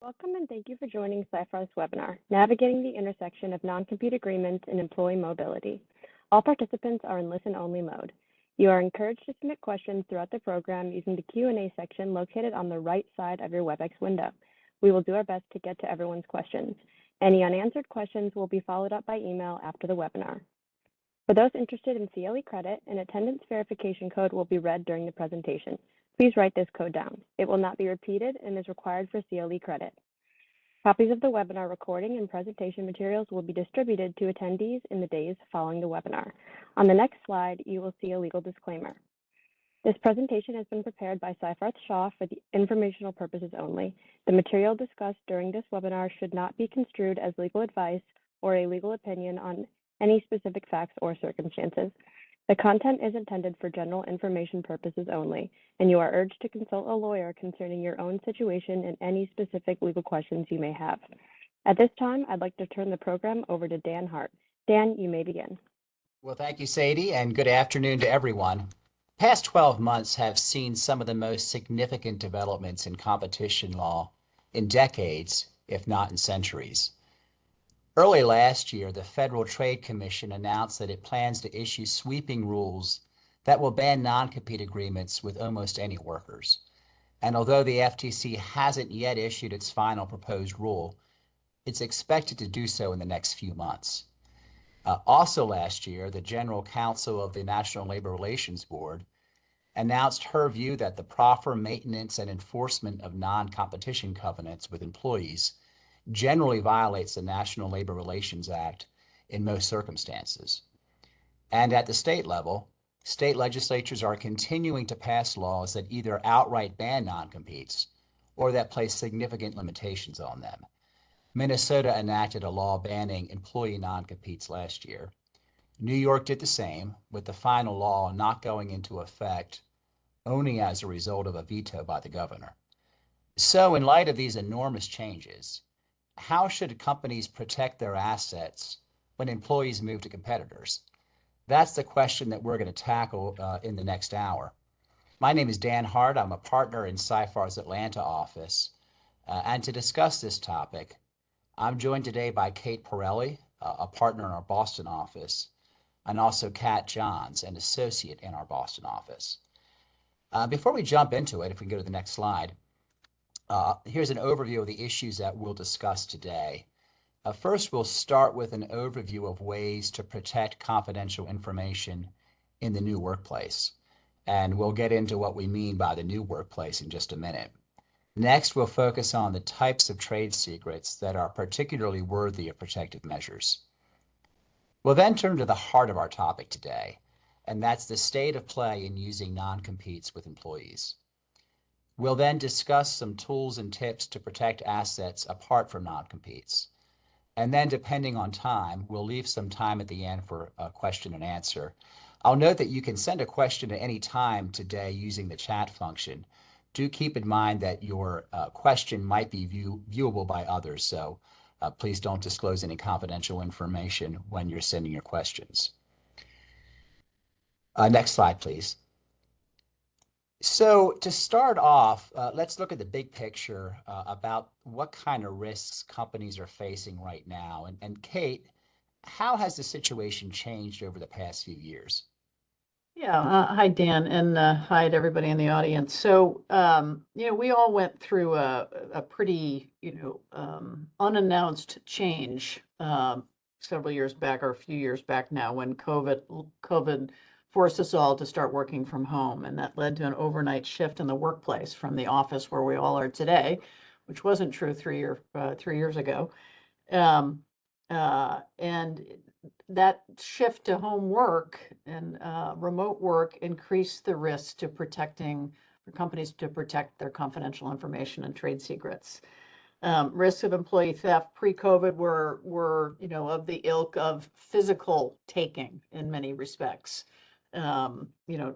Welcome and thank you for joining Seyfarth's webinar, Navigating the Intersection of Non-Compete Agreements and Employee Mobility. All participants are in listen-only mode. You are encouraged to submit questions throughout the program using the Q&A section located on the right side of your WebEx window. We will do our best to get to everyone's questions. Any unanswered questions will be followed up by email after the webinar. For those interested in CLE credit, an attendance verification code will be read during the presentation. Please write this code down. It will not be repeated and is required for CLE credit. Copies of the webinar recording and presentation materials will be distributed to attendees in the days following the webinar. On the next slide, you will see a legal disclaimer. This presentation has been prepared by Seyfarth Shaw for the informational purposes only. The material discussed during this webinar should not be construed as legal advice or a legal opinion on any specific facts or circumstances. The content is intended for general information purposes only, and you are urged to consult a lawyer concerning your own situation and any specific legal questions you may have. At this time, I'd like to turn the program over to Dan Hart. Dan, you may begin. Well, thank you, Sadie, and good afternoon to everyone. Past 12 months have seen some of the most significant developments in competition law in decades, if not in centuries. Early last year, the Federal Trade Commission announced that it plans to issue sweeping rules that will ban non-compete agreements with almost any workers. And although the FTC hasn't yet issued its final proposed rule, it's expected to do so in the next few months. Also last year, the General Counsel of the National Labor Relations Board announced her view that the proper maintenance and enforcement of non-competition covenants with employees generally violates the National Labor Relations Act in most circumstances. And at the state level, state legislatures are continuing to pass laws that either outright ban non-competes or that place significant limitations on them. Minnesota enacted a law banning employee non-competes last year. New York did the same, with the final law not going into effect only as a result of a veto by the governor. So in light of these enormous changes, how should companies protect their assets when employees move to competitors? That's the question that we're going to tackle in the next hour. My name is Dan Hart. I'm a partner in Seyfarth's Atlanta office. And to discuss this topic, I'm joined today by Kate Pirelli, a partner in our Boston office, and also Kat Johns, an associate in our Boston office. Before we jump into it, if we can go to the next slide, here's an overview of the issues that we'll discuss today. First, we'll start with an overview of ways to protect confidential information in the new workplace. And we'll get into what we mean by the new workplace in just a minute. Next, we'll focus on the types of trade secrets that are particularly worthy of protective measures. We'll then turn to the heart of our topic today, and that's the state of play in using non-competes with employees. We'll then discuss some tools and tips to protect assets apart from non-competes. And then, depending on time, we'll leave some time at the end for a question and answer. I'll note that you can send a question at any time today using the chat function. Do keep in mind that your question might be viewable by others, so please don't disclose any confidential information when you're sending your questions. Next slide, please. So to start off, let's look at the big picture about what kind of risks companies are facing right now. And Kate, how has the situation changed over the past few years? Yeah, hi, Dan, and hi to everybody in the audience. So, we all went through a pretty, unannounced change several years back or a few years back now when COVID forced us all to start working from home. And that led to an overnight shift in the workplace from the office where we all are today, which wasn't true 3 years ago. And that shift to home work and remote work increased the risk to for companies to protect their confidential information and trade secrets. Risks of employee theft pre-COVID were of the ilk of physical taking in many respects.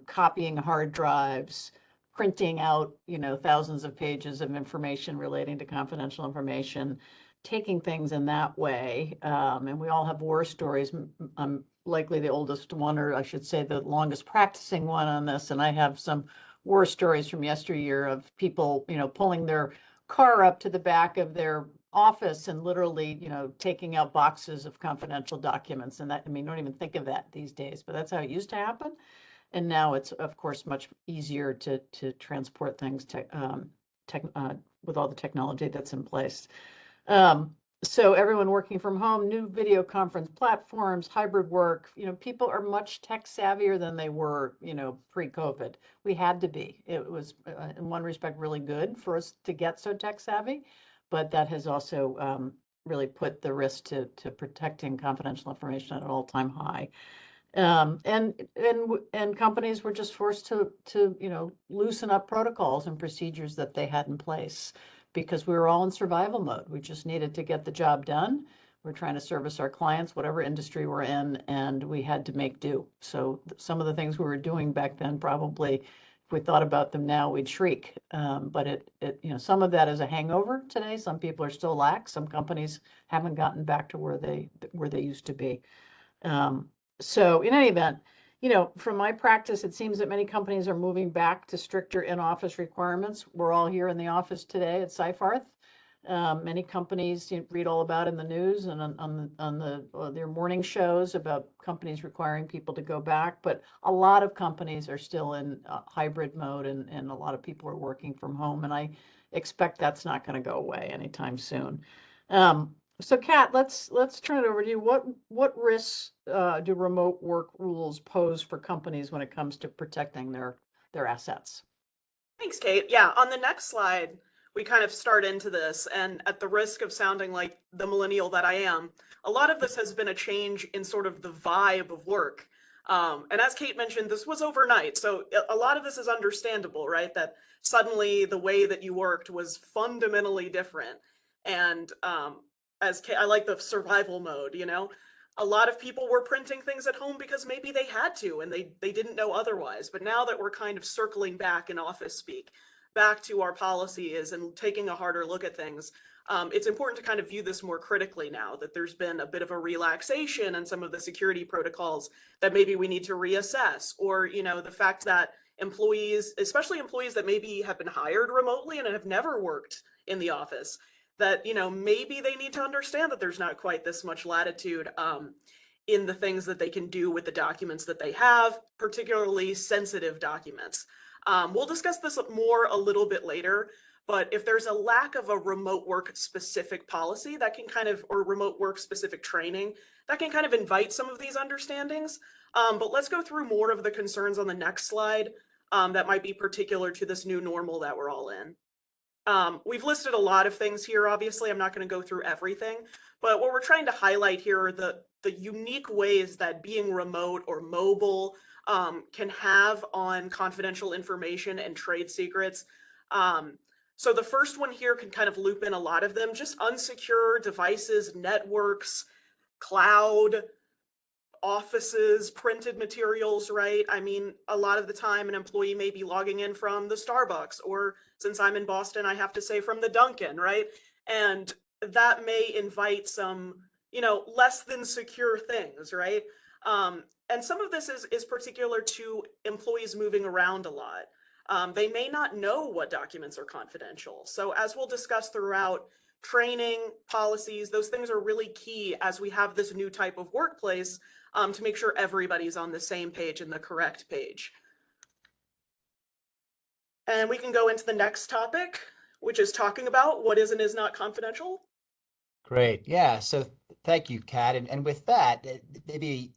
Copying hard drives, printing out, thousands of pages of information relating to confidential information, taking things in that way. And we all have war stories. I'm likely the oldest one, or I should say the longest practicing one on this. And I have some war stories from yesteryear of people, pulling their car up to the back of their office and literally, taking out boxes of confidential documents. And that, I mean, don't even think of that these days, but that's how it used to happen. And now it's, of course, much easier to transport things with all the technology that's in place. So everyone working from home, new video conference platforms, hybrid work, people are much tech savvier than they were, pre-COVID. We had to be. It was, in one respect, really good for us to get so tech savvy, but that has also really put the risk to protecting confidential information at an all-time high. And companies were just forced to loosen up protocols and procedures that they had in place because we were all in survival mode. We just needed to get the job done. We're trying to service our clients, whatever industry we're in, and we had to make do. So some of the things we were doing back then, probably, if we thought about them now, we'd shriek. But some of that is a hangover today. Some people are still lax. Some companies haven't gotten back to where they used to be. So in any event, from my practice, it seems that many companies are moving back to stricter in-office requirements. We're all here in the office today at Seyfarth. Many companies, you read all about in the news and on their morning shows about companies requiring people to go back. But a lot of companies are still in hybrid mode, and a lot of people are working from home. And I expect that's not going to go away anytime soon. So Kat, let's turn it over to you. What risks do remote work rules pose for companies when it comes to protecting their assets? Thanks, Kate. Yeah, on the next slide, we kind of start into this, and at the risk of sounding like the millennial that I am, a lot of this has been a change in sort of the vibe of work. And as Kate mentioned, this was overnight, so a lot of this is understandable, right? That suddenly the way that you worked was fundamentally different. And I like the survival mode, a lot of people were printing things at home because maybe they had to and they didn't know otherwise. But now that we're kind of circling back in office speak, back to our policies and taking a harder look at things, it's important to kind of view this more critically now that there's been a bit of a relaxation in some of the security protocols that maybe we need to reassess, or, the fact that employees, especially employees that maybe have been hired remotely and have never worked in the office, that, maybe they need to understand that there's not quite this much latitude in the things that they can do with the documents that they have, particularly sensitive documents. We'll discuss this more a little bit later, but if there's a lack of a remote work specific policy that can or remote work specific training, that can kind of invite some of these understandings. But let's go through more of the concerns on the next slide that might be particular to this new normal that we're all in. We've listed a lot of things here, obviously. I'm not going to go through everything, but what we're trying to highlight here are the unique ways that being remote or mobile can have on confidential information and trade secrets. So the first one here can kind of loop in a lot of them, just unsecure devices, networks, cloud, offices, printed materials, right? I mean, a lot of the time an employee may be logging in from the Starbucks, or since I'm in Boston, I have to say from the Dunkin', right? And that may invite some, less than secure things, right? And some of this is particular to employees moving around a lot. They may not know what documents are confidential. So as we'll discuss throughout, training, policies, those things are really key as we have this new type of workplace to make sure everybody's on the same page and the correct page. And we can go into the next topic, which is talking about what is and is not confidential. Great. Yeah. So thank you, Kat. And with that, maybe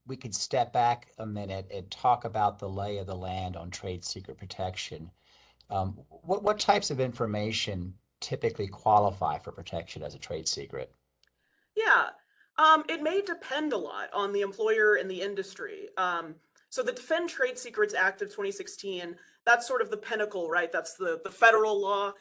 we could step back a minute and talk about the lay of the land on trade secret protection. What types of information typically qualify for protection as a trade secret? Yeah, it may depend a lot on the employer and the industry. So the Defend Trade Secrets Act of 2016, that's sort of the pinnacle, right? That's the federal law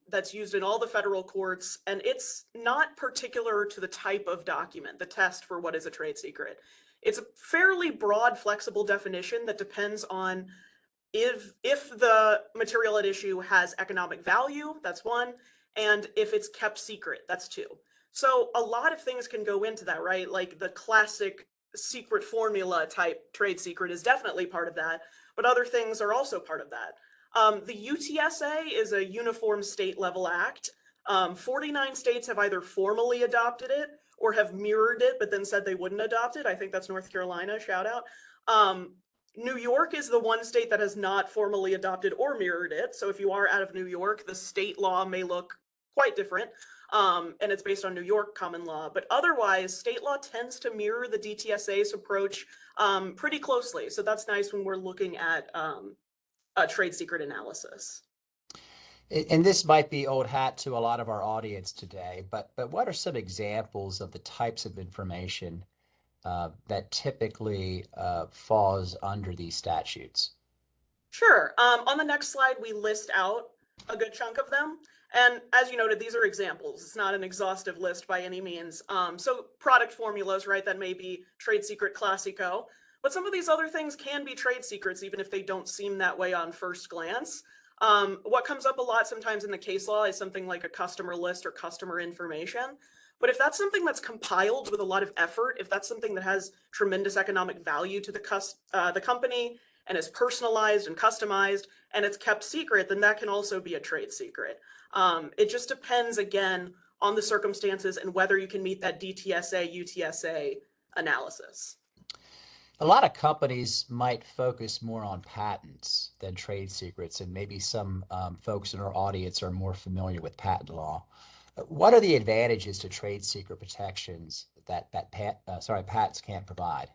that's used in all the federal courts, and it's not particular to the type of document, the test for what is a trade secret. It's a fairly broad, flexible definition that depends on if the material at issue has economic value, that's one, and if it's kept secret, that's two. So a lot of things can go into that, right? Like the classic secret formula type trade secret is definitely part of that, but other things are also part of that. The UTSA is a uniform state level act. 49 states have either formally adopted it or have mirrored it, but then said they wouldn't adopt it. I think that's North Carolina, shout out. New York is the one state that has not formally adopted or mirrored it. So if you are out of New York, the state law may look quite different. And it's based on New York common law. But otherwise, state law tends to mirror the DTSA's approach pretty closely. So that's nice when we're looking at a trade secret analysis. And this might be old hat to a lot of our audience today, but what are some examples of the types of information that typically falls under these statutes? Sure. On the next slide, we list out a good chunk of them. And as you noted, these are examples. It's not an exhaustive list by any means. So product formulas, right? That may be trade secret classico. But some of these other things can be trade secrets, even if they don't seem that way on first glance. What comes up a lot sometimes in the case law is something like a customer list or customer information. But if that's something that's compiled with a lot of effort, if that's something that has tremendous economic value to the company and is personalized and customized and it's kept secret, then that can also be a trade secret. It just depends, again, on the circumstances and whether you can meet that DTSA, UTSA analysis. A lot of companies might focus more on patents than trade secrets, and maybe some folks in our audience are more familiar with patent law. What are the advantages to trade secret protections that patents can't provide?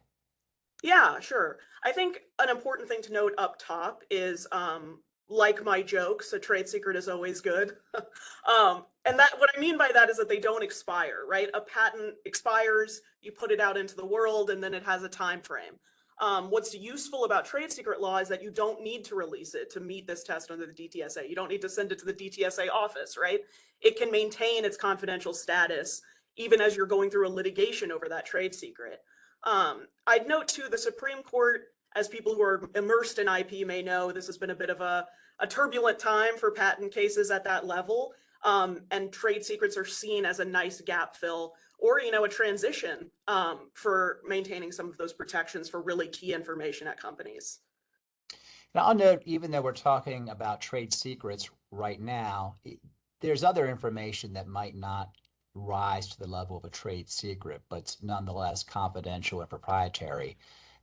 Yeah, sure. I think an important thing to note up top is, like my jokes, a trade secret is always good. And that what I mean by that is that they don't expire, right? A patent expires, you put it out into the world, and then it has a time frame. What's useful about trade secret law is that you don't need to release it to meet this test under the DTSA. You don't need to send it to the DTSA office, right? It can maintain its confidential status even as you're going through a litigation over that trade secret. I'd note too, the Supreme Court, as people who are immersed in IP may know, this has been a bit of a turbulent time for patent cases at that level. And trade secrets are seen as a nice gap fill or, a transition for maintaining some of those protections for really key information at companies. Now, I'll note, even though we're talking about trade secrets right now, there's other information that might not rise to the level of a trade secret, but nonetheless confidential and proprietary.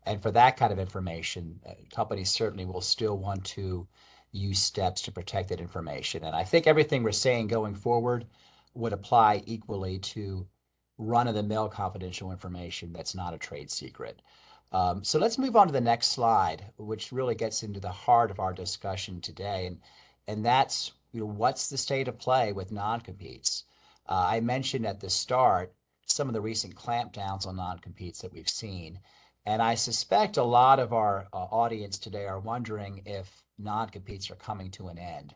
And for that kind of information, companies certainly will still want to use steps to protect that information. And I think everything we're saying going forward would apply equally to run-of-the-mill confidential information that's not a trade secret. So let's move on to the next slide, which really gets into the heart of our discussion today. And that's, what's the state of play with non-competes? I mentioned at the start some of the recent clampdowns on non-competes that we've seen. And I suspect a lot of our audience today are wondering if non-competes are coming to an end.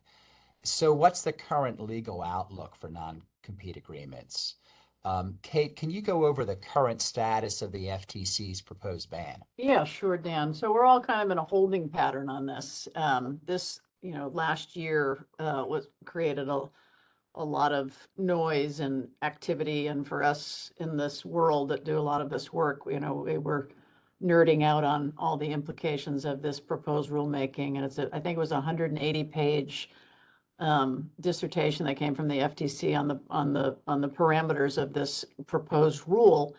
So what's the current legal outlook for non-compete agreements? Kate, can you go over the current status of the FTC's proposed ban? Yeah, sure, Dan. So we're all kind of in a holding pattern on this. Last year was created a lot of noise and activity. And for us in this world that do a lot of this work, we were nerding out on all the implications of this proposed rulemaking. And I think it was a 180-page dissertation that came from the FTC on the parameters of this proposed rule.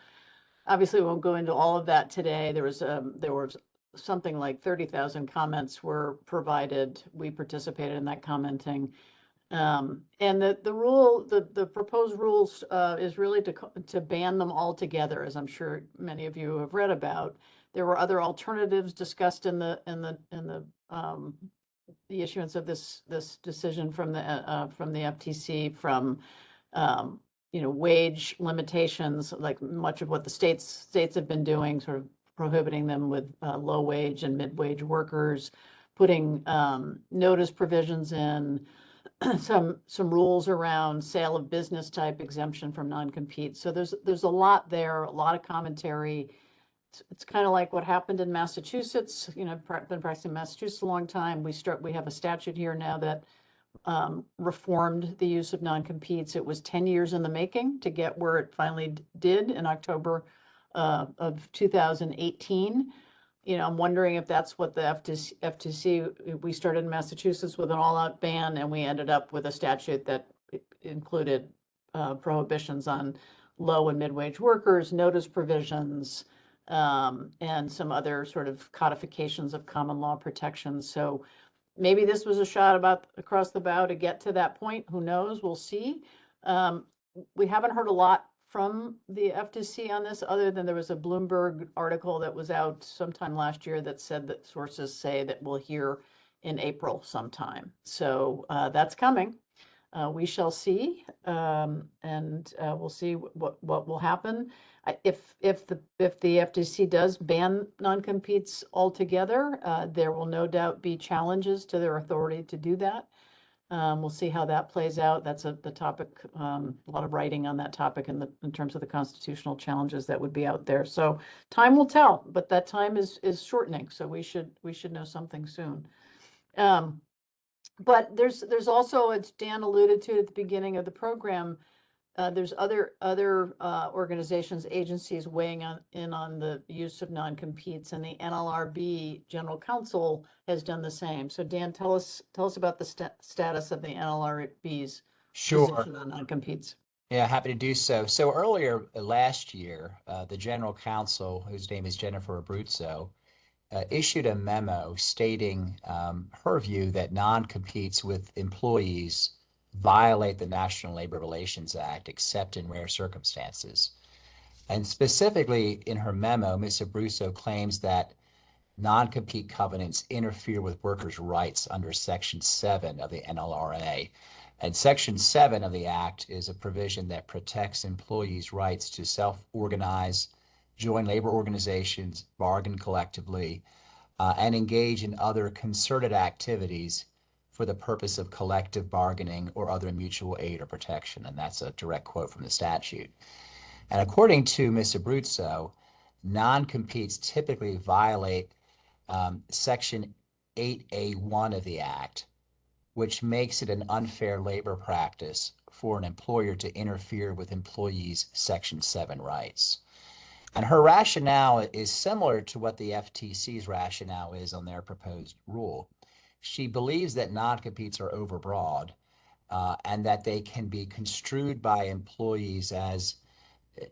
Obviously, we won't go into all of that today. There was something like 30,000 comments were provided. We participated in that commenting. And the proposed rules is really to ban them all together, as I'm sure many of you have read about. There were other alternatives discussed in the issuance of this decision from the FTC, from wage limitations, like much of what the states have been doing, sort of prohibiting them with low wage and mid-wage workers, putting notice provisions in, some rules around sale of business type exemption from non-compete. So there's a lot there, a lot of commentary. It's kind of like what happened in Massachusetts. I've been practicing in Massachusetts a long time. We have a statute here now that reformed the use of non-competes. It was 10 years in the making to get where it finally did in October of 2018. I'm wondering if that's what the FTC, we started in Massachusetts with an all-out ban, and we ended up with a statute that included prohibitions on low and mid-wage workers, notice provisions, and some other sort of codifications of common law protections. So maybe this was a shot about across the bow to get to that point. Who knows? We'll see. We haven't heard a lot from the FTC on this, other than there was a Bloomberg article that was out sometime last year that said that sources say that we'll hear in April sometime. So that's coming. We shall see, and we'll see what will happen. If the FTC does ban non-competes altogether, there will no doubt be challenges to their authority to do that. We'll see how that plays out. That's the topic, a lot of writing on that topic in terms of the constitutional challenges that would be out there. So time will tell, but that time is shortening. So we should know something soon. But there's also, as Dan alluded to at the beginning of the program, there's other organizations, agencies weighing in on the use of non-competes, and the NLRB General Counsel has done the same. So Dan, tell us about the status of the NLRB's position on non-competes. Yeah, happy to do so. So earlier last year, the General Counsel, whose name is Jennifer Abruzzo, issued a memo stating her view that non-competes with employees violate the National Labor Relations Act except in rare circumstances. And specifically in her memo, Ms. Abruzzo claims that non-compete covenants interfere with workers' rights under Section 7 of the NLRA. And Section 7 of the Act is a provision that protects employees' rights to self-organize, join labor organizations, bargain collectively, and engage in other concerted activities for the purpose of collective bargaining or other mutual aid or protection. And that's a direct quote from the statute. And according to Ms. Abruzzo, non-competes typically violate Section 8A1 of the Act, which makes it an unfair labor practice for an employer to interfere with employees' Section 7 rights. And her rationale is similar to what the FTC's rationale is on their proposed rule. She believes that non-competes are overbroad and that they can be construed by employees as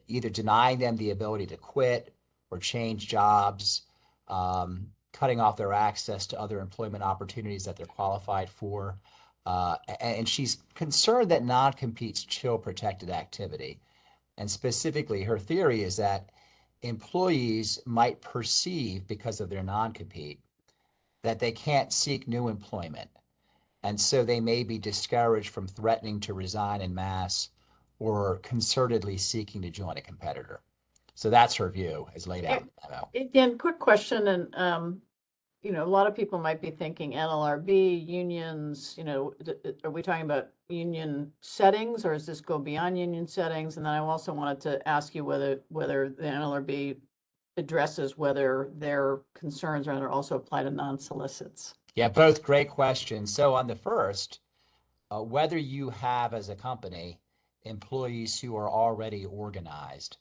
either denying them the ability to quit or change jobs, cutting off their access to other employment opportunities that they're qualified for. And she's concerned that non-competes chill protected activity. And specifically, her theory is that employees might perceive, because of their non-compete, that they can't seek new employment. And so they may be discouraged from threatening to resign en masse or concertedly seeking to join a competitor. So that's her view as laid out in the memo. Again, quick question, and a lot of people might be thinking NLRB, unions, are we talking about union settings, or does this go beyond union settings? And then I also wanted to ask you whether the NLRB addresses whether their concerns are also apply to non-solicits. Yeah, both great questions. So on the first, whether you have as a company employees who are already organized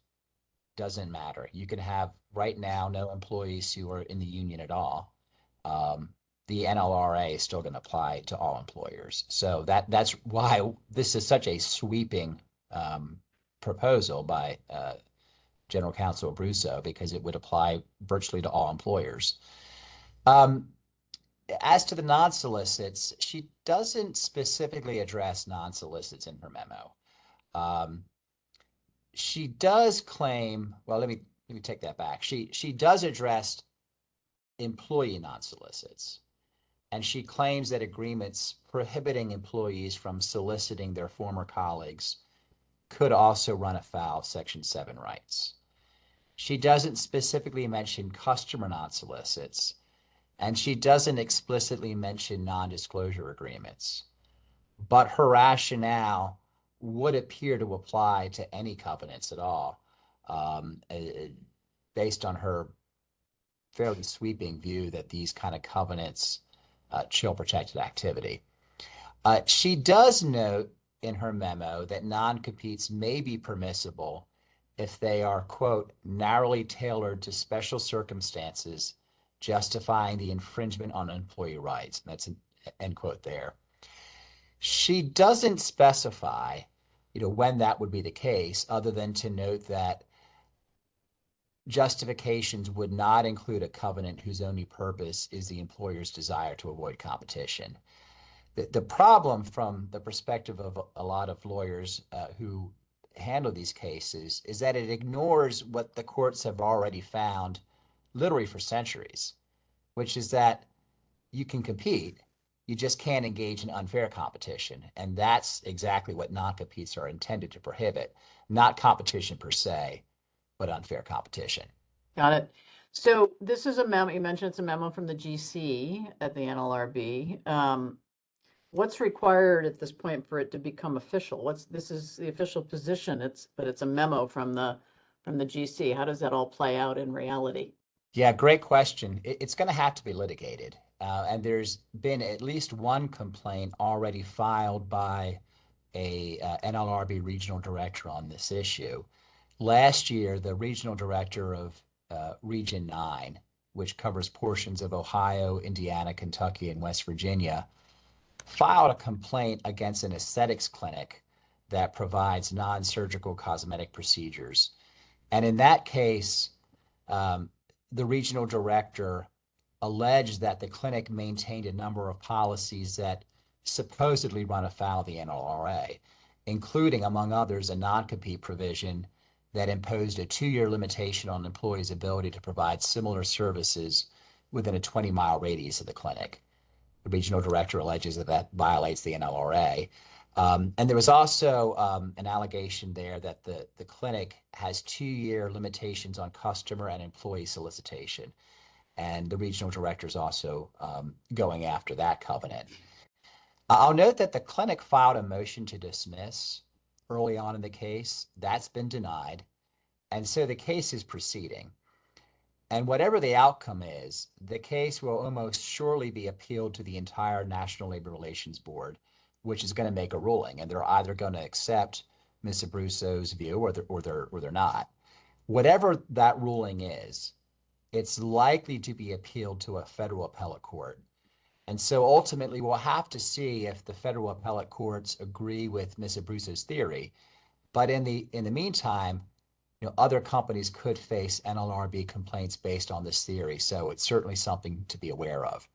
doesn't matter. You can have right now no employees who are in the union at all. The NLRA is still going to apply to all employers. So that's why this is such a sweeping proposal by General Counsel Abruzzo, because it would apply virtually to all employers. As to the non-solicits, she doesn't specifically address non-solicits in her memo. She does claim, well, let me take that back. She does address employee non-solicits, and she claims that agreements prohibiting employees from soliciting their former colleagues could also run afoul of Section 7 rights. She doesn't specifically mention customer non-solicits, and she doesn't explicitly mention non-disclosure agreements. But her rationale would appear to apply to any covenants at all, based on her fairly sweeping view that these kind of covenants chill protected activity. She does note in her memo that non-competes may be permissible if they are, quote, narrowly tailored to special circumstances justifying the infringement on employee rights. And that's an end quote there. She doesn't specify, when that would be the case, other than to note that justifications would not include a covenant whose only purpose is the employer's desire to avoid competition. The problem from the perspective of a lot of lawyers who handle these cases is that it ignores what the courts have already found literally for centuries, which is that you can compete, you just can't engage in unfair competition. And that's exactly what non-competes are intended to prohibit, not competition per se, but unfair competition. Got it. So this is a memo, you mentioned it's a memo from the GC at the NLRB. What's required at this point for it to become official? This is the official position, but it's a memo from the GC. How does that all play out in reality? Yeah, great question. It's going to have to be litigated. And there's been at least one complaint already filed by a NLRB regional director on this issue. Last year, the regional director of Region 9, which covers portions of Ohio, Indiana, Kentucky, and West Virginia, filed a complaint against an aesthetics clinic that provides non-surgical cosmetic procedures. And in that case, the regional director alleged that the clinic maintained a number of policies that supposedly run afoul of the NLRA, including, among others, a non-compete provision that imposed a 2-year limitation on employees' ability to provide similar services within a 20-mile radius of the clinic. The regional director alleges that that violates the NLRA. And there was also an allegation there that the clinic has 2-year limitations on customer and employee solicitation. And the regional director is also going after that covenant. I'll note that the clinic filed a motion to dismiss early on in the case. That's been denied. And so the case is proceeding. And whatever the outcome is, the case will almost surely be appealed to the entire National Labor Relations Board, which is going to make a ruling. And they're either going to accept Ms. Abruzzo's view or they're not. Whatever that ruling is, it's likely to be appealed to a federal appellate court. And so ultimately, we'll have to see if the federal appellate courts agree with Ms. Abruzzo's theory. But in the meantime, other companies could face NLRB complaints based on this theory. So it's certainly something to be aware of.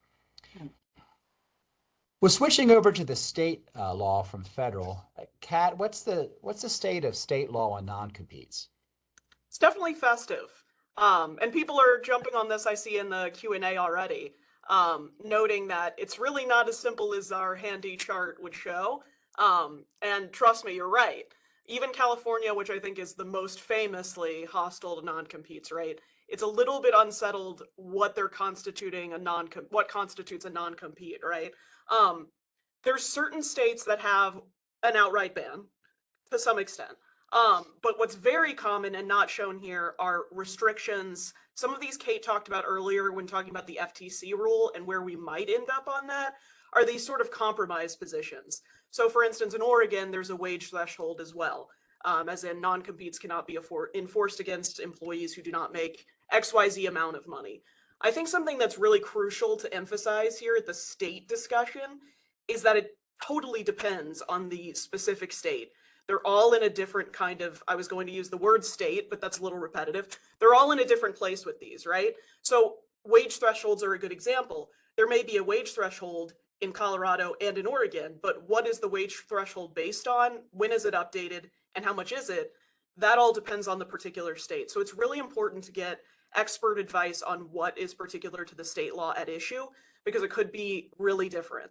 We're switching over to the state law from federal. Kat, what's the state of state law on non-competes? It's definitely festive. And people are jumping on this, I see in the Q&A already, noting that it's really not as simple as our handy chart would show. And trust me, you're right. Even California, which I think is the most famously hostile to non-competes, right? It's a little bit unsettled what they're constituting what constitutes a non-compete, right? There's certain states that have an outright ban to some extent. But what's very common and not shown here are restrictions. Some of these Kate talked about earlier when talking about the FTC rule and where we might end up on that are these sort of compromise positions. So for instance, in Oregon, there's a wage threshold as well, as in non-competes cannot be enforced against employees who do not make XYZ amount of money. I think something that's really crucial to emphasize here at the state discussion is that it totally depends on the specific state. They're all in a different kind of, I was going to use the word state, but that's a little repetitive. They're all in a different place with these, right? So wage thresholds are a good example. There may be a wage threshold in Colorado and in Oregon, but what is the wage threshold based on? When is it updated? And how much is it? That all depends on the particular state. So it's really important to get expert advice on what is particular to the state law at issue, because it could be really different.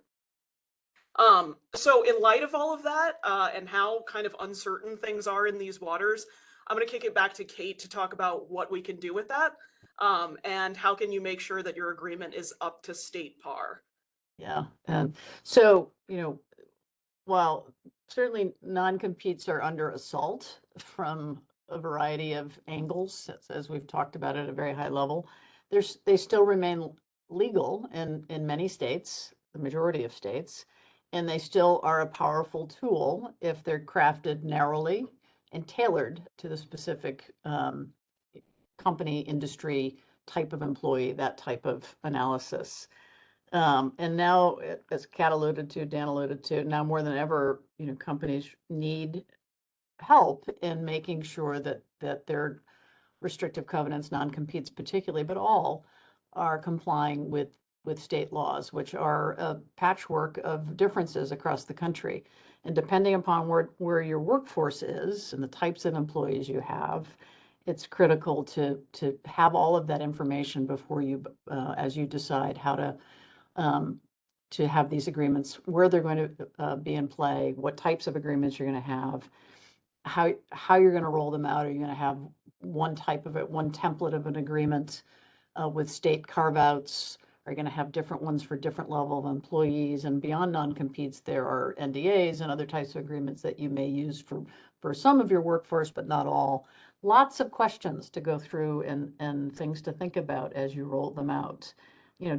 So in light of all of that, and how kind of uncertain things are in these waters, I'm going to kick it back to Kate to talk about what we can do with that, and how can you make sure that your agreement is up to state par. Yeah, and so, while certainly non-competes are under assault from a variety of angles, as we've talked about at a very high level, they still remain legal in many states, the majority of states, and they still are a powerful tool if they're crafted narrowly and tailored to the specific company, industry, type of employee, that type of analysis. And now, as Kat alluded to, Dan alluded to, now more than ever, companies need help in making sure that their restrictive covenants, non-competes particularly, but all are complying with state laws, which are a patchwork of differences across the country. And depending upon where your workforce is and the types of employees you have, it's critical to have all of that information before you, as you decide how to have these agreements, where they're going to be in play, what types of agreements you're going to have, how you're going to roll them out. Are you going to have one type of it, one template of an agreement with state carve-outs? Are you going to have different ones for different level of employees? And beyond non-competes, there are NDAs and other types of agreements that you may use for some of your workforce, but not all. Lots of questions to go through and things to think about as you roll them out.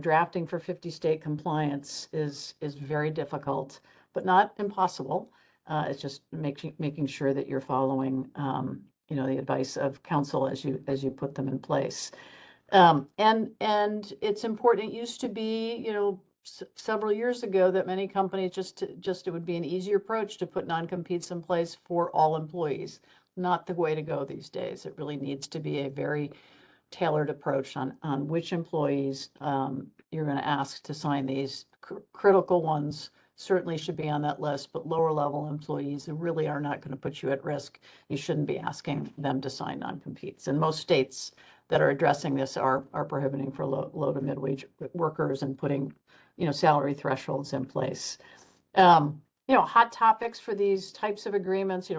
Drafting for 50 state compliance is very difficult, but not impossible. It's just making sure that you're following, the advice of counsel as you put them in place. And it's important. It used to be, several years ago that many companies just it would be an easier approach to put non-competes in place for all employees. Not the way to go these days. It really needs to be a very tailored approach on which employees you're going to ask to sign these. Critical ones certainly should be on that list, but lower level employees who really are not going to put you at risk, you shouldn't be asking them to sign non-competes. And most states that are addressing this are prohibiting for low to mid-wage workers and putting, salary thresholds in place. Hot topics for these types of agreements,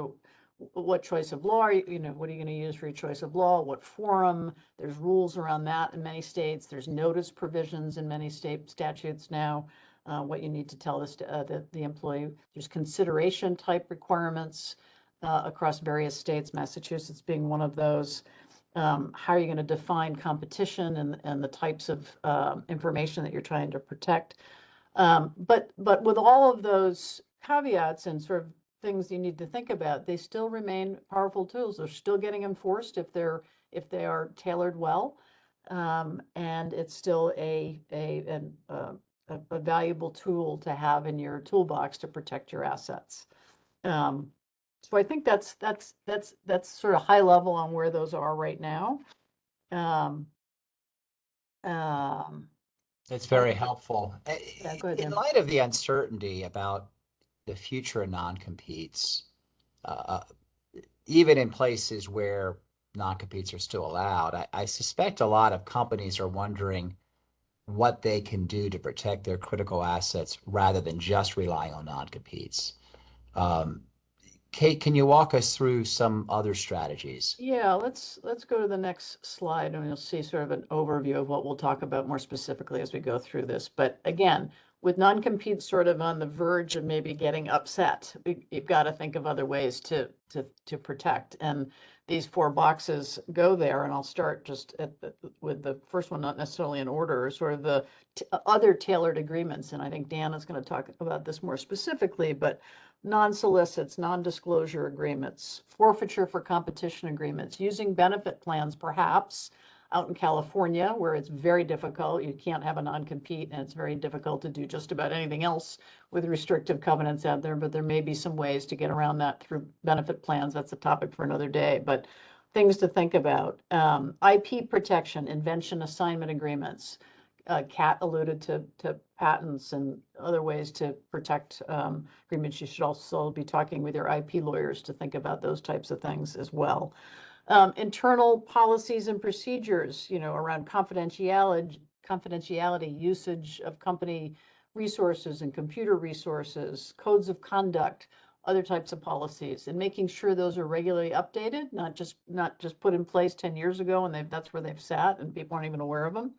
what choice of law are you, what are you going to use for your choice of law? What forum? There's rules around that in many states. There's notice provisions in many state statutes now. What you need to tell the employee. There's consideration type requirements across various states, Massachusetts being one of those. How are you going to define competition and the types of information that you're trying to protect? But with all of those caveats and sort of things you need to think about, they still remain powerful tools. They're still getting enforced if they are tailored well, and it's still a valuable tool to have in your toolbox to protect your assets. So I think that's sort of high level on where those are right now. That's very helpful. Yeah, go ahead, In Dan. light of the uncertainty about the future of non-competes, even in places where non-competes are still allowed, I suspect a lot of companies are wondering what they can do to protect their critical assets rather than just relying on non-competes. Kate, can you walk us through some other strategies? Yeah, let's go to the next slide and you'll see sort of an overview of what we'll talk about more specifically as we go through this. But again, with non-compete sort of on the verge of maybe getting upset, you've got to think of other ways to protect. And these 4 boxes go there, and I'll start just with the first one, not necessarily in order, sort of the other tailored agreements. And I think Dan is going to talk about this more specifically, but non-solicits, non-disclosure agreements, forfeiture for competition agreements, using benefit plans perhaps out in California where it's very difficult. You can't have a non-compete and it's very difficult to do just about anything else with restrictive covenants out there, but there may be some ways to get around that through benefit plans. That's a topic for another day, but things to think about. IP protection, invention assignment agreements. Kat alluded to patents and other ways to protect agreements. You should also be talking with your IP lawyers to think about those types of things as well. Internal policies and procedures, around confidentiality, usage of company resources and computer resources, codes of conduct, other types of policies, and making sure those are regularly updated, not just put in place 10 years ago and that's where they've sat and people aren't even aware of them.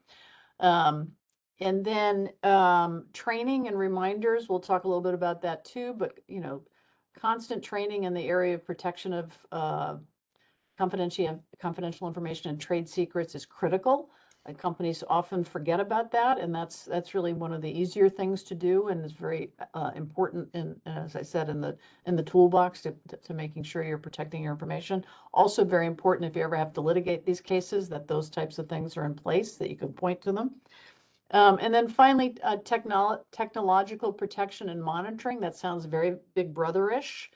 And then training and reminders, we'll talk a little bit about that too, but constant training in the area of protection of confidential information and trade secrets is critical. Companies often forget about that, and that's really one of the easier things to do, and is very important in, as I said, in the toolbox to making sure you're protecting your information. Also very important if you ever have to litigate these cases, that those types of things are in place, that you can point to them. And then finally, technological protection and monitoring. That sounds very Big Brother-ish,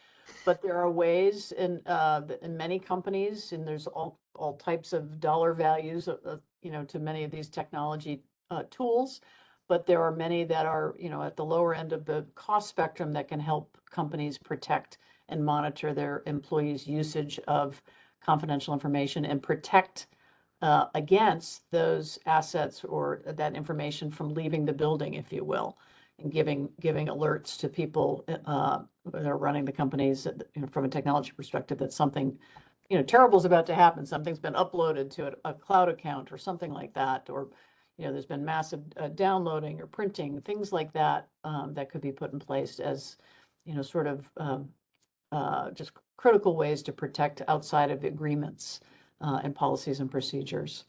but there are ways in many companies, and there's all types of dollar values, to many of these technology tools. But there are many that are, at the lower end of the cost spectrum that can help companies protect and monitor their employees' usage of confidential information and protect against those assets or that information from leaving the building, if you will, and giving alerts to people that are running the companies, from a technology perspective, that something, terrible is about to happen. Something's been uploaded to a cloud account or something like that, or there's been massive downloading or printing, things like that, that could be put in place as, sort of just critical ways to protect outside of agreements and policies and procedures.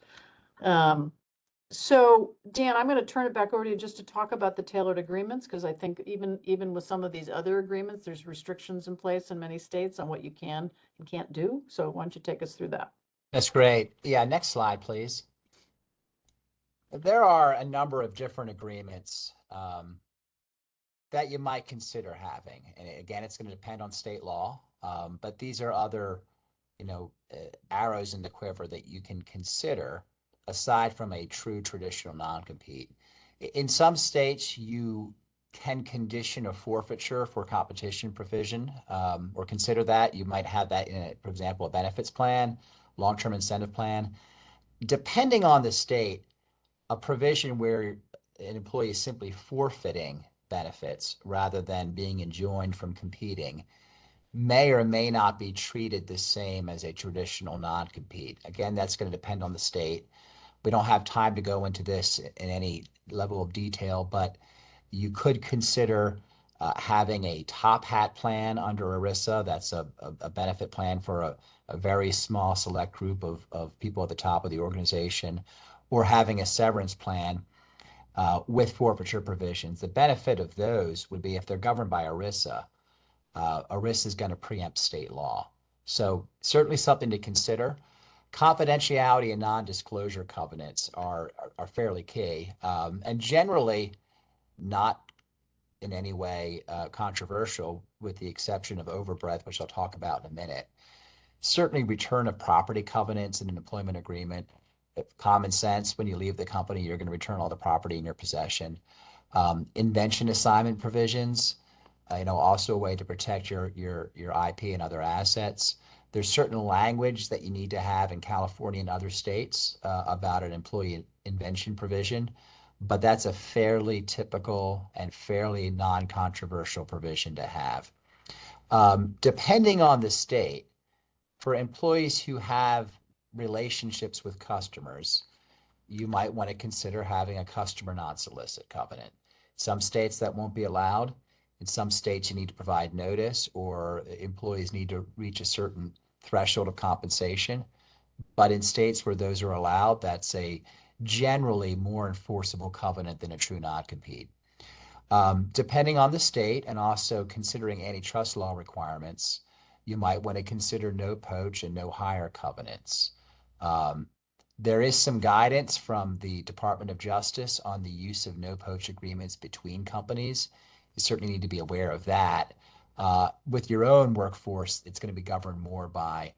So Dan, I'm going to turn it back over to you just to talk about the tailored agreements, because I think even with some of these other agreements, there's restrictions in place in many states on what you can and can't do. So why don't you take us through that? That's great. Yeah, next slide, please. There are a number of different agreements that you might consider having. And again, it's going to depend on state law, but these are other, arrows in the quiver that you can consider aside from a true traditional non-compete. In some states, you can condition a forfeiture for competition provision, or consider that. You might have that in, for example, a benefits plan, long-term incentive plan. Depending on the state, a provision where an employee is simply forfeiting benefits rather than being enjoined from competing may or may not be treated the same as a traditional non-compete. Again, that's going to depend on the state. We don't have time to go into this in any level of detail, but you could consider having a top hat plan under ERISA. That's a benefit plan for a very small select group of people at the top of the organization, or having a severance plan with forfeiture provisions. The benefit of those would be if they're governed by ERISA, ERISA is going to preempt state law. So certainly something to consider. Confidentiality and non-disclosure covenants are fairly key, and generally not in any way controversial, with the exception of overbreadth, which I'll talk about in a minute. Certainly return of property covenants in an employment agreement. Common sense, when you leave the company, you're going to return all the property in your possession. Invention assignment provisions, also a way to protect your IP and other assets. There's certain language that you need to have in California and other states about an employee invention provision, but that's a fairly typical and fairly non-controversial provision to have. Depending on the state, for employees who have relationships with customers, you might want to consider having a customer non-solicit covenant. Some states that won't be allowed. In some states, you need to provide notice, or employees need to reach a certain threshold of compensation. But in states where those are allowed, that's a generally more enforceable covenant than a true non-compete. Depending on the state, and also considering antitrust law requirements, you might want to consider no poach and no hire covenants. There is some guidance from the Department of Justice on the use of no poach agreements between companies. You certainly need to be aware of that. With your own workforce, it's going to be governed more by